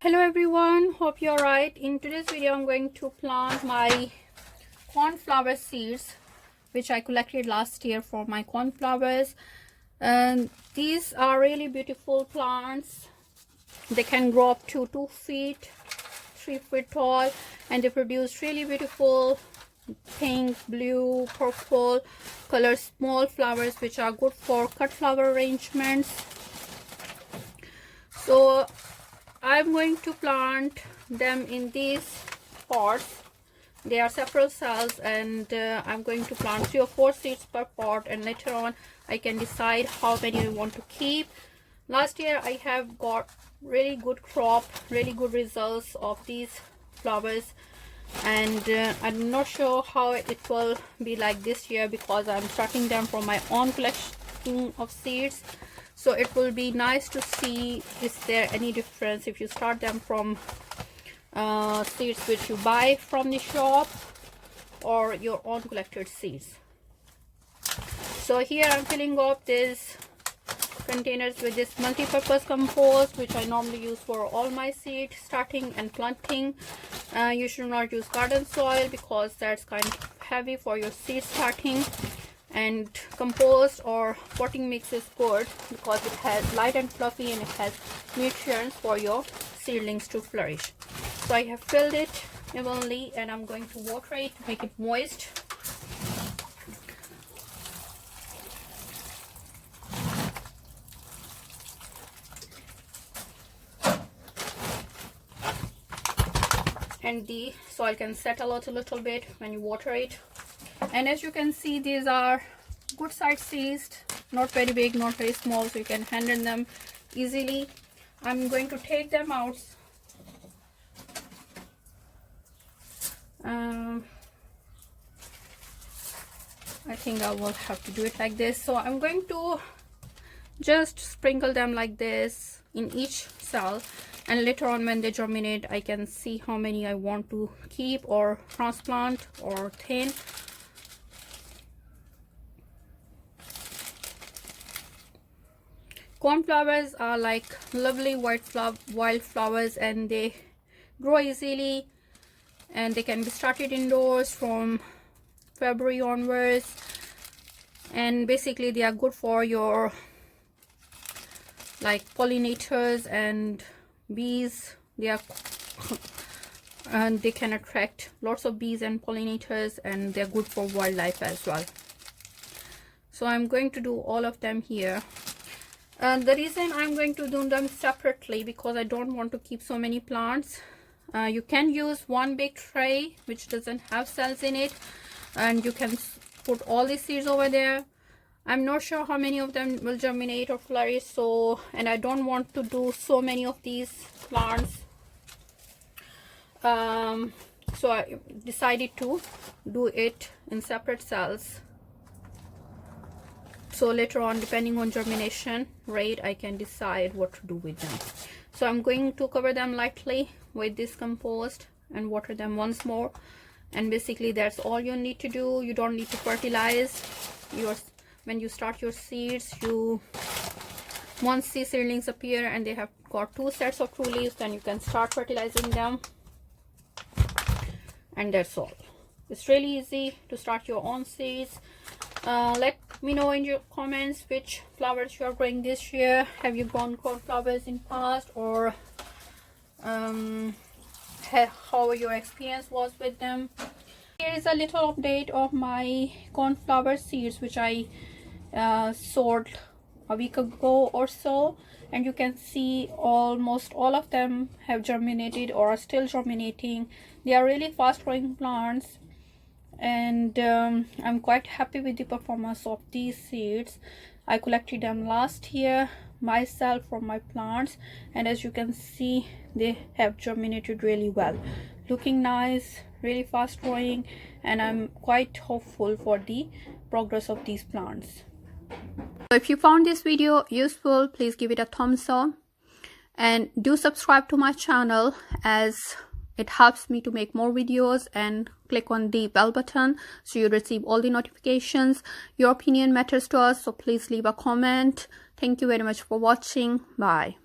Hello everyone, hope you're right. In today's video I'm going to plant my cornflower seeds which I collected last year for my cornflowers, and these are really beautiful plants. They can grow up to 2 feet, 3 feet tall, and they produce really beautiful pink, blue, purple color small flowers which are good for cut flower arrangements. So I'm going to plant them in these pots. They are several cells, and I'm going to plant 3 or 4 seeds per pot, and later on I can decide how many I want to keep. Last year I have got really good crop, really good results of these flowers, and I'm not sure how it will be like this year because I'm starting them from my own collection of seeds. So it will be nice to see is there any difference if you start them from seeds which you buy from the shop or your own collected seeds. So here I'm filling up these containers with this multi-purpose compost which I normally use for all my seeds starting and planting. You should not use garden soil because that's kind of heavy for your seed starting, and compost or potting mix is good because it has light and fluffy and it has nutrients for your seedlings to flourish. So I have filled it evenly and I'm going to water it to make it moist. And the soil can settle out a little bit when you water it. And as you can see, these are good size seeds, not very big, not very small, so you can handle them easily. I'm going to take them out. I think I will have to do it like this. So I'm going to just sprinkle them like this in each cell, and later on when they germinate I can see how many I want to keep or transplant or thin. Cornflowers are like lovely wild flowers, and they grow easily, and they can be started indoors from February onwards, and basically they are good for your like pollinators and bees. They are and they can attract lots of bees and pollinators, and they're good for wildlife as well. So I'm going to do all of them here. The reason I'm going to do them separately because I don't want to keep so many plants. You can use one big tray which doesn't have cells in it, and you can put all the seeds over there. I'm not sure how many of them will germinate or flourish, so and I don't want to do so many of these plants, so I decided to do it in separate cells. So later on, depending on germination rate, I can decide what to do with them. So I'm going to cover them lightly with this compost and water them once more. And basically that's all you need to do. You don't need to fertilize. When you start your seeds, once the seedlings appear and they have got 2 sets of true leaves, then you can start fertilizing them. And that's all. It's really easy to start your own seeds. Let me know in your comments which flowers you are growing this year. Have you grown cornflowers in past, or how your experience was with them. Here is a little update of my cornflower seeds which I sowed a week ago or so, and you can see almost all of them have germinated or are still germinating. They are really fast growing plants, and I'm quite happy with the performance of these seeds. I collected them last year myself from my plants, and as you can see they have germinated really well, looking nice, really fast growing, and I'm quite hopeful for the progress of these plants. So if you found this video useful, please give it a thumbs up and do subscribe to my channel as it helps me to make more videos, and click on the bell button so you receive all the notifications. Your opinion matters to us, so please leave a comment. Thank you very much for watching. Bye.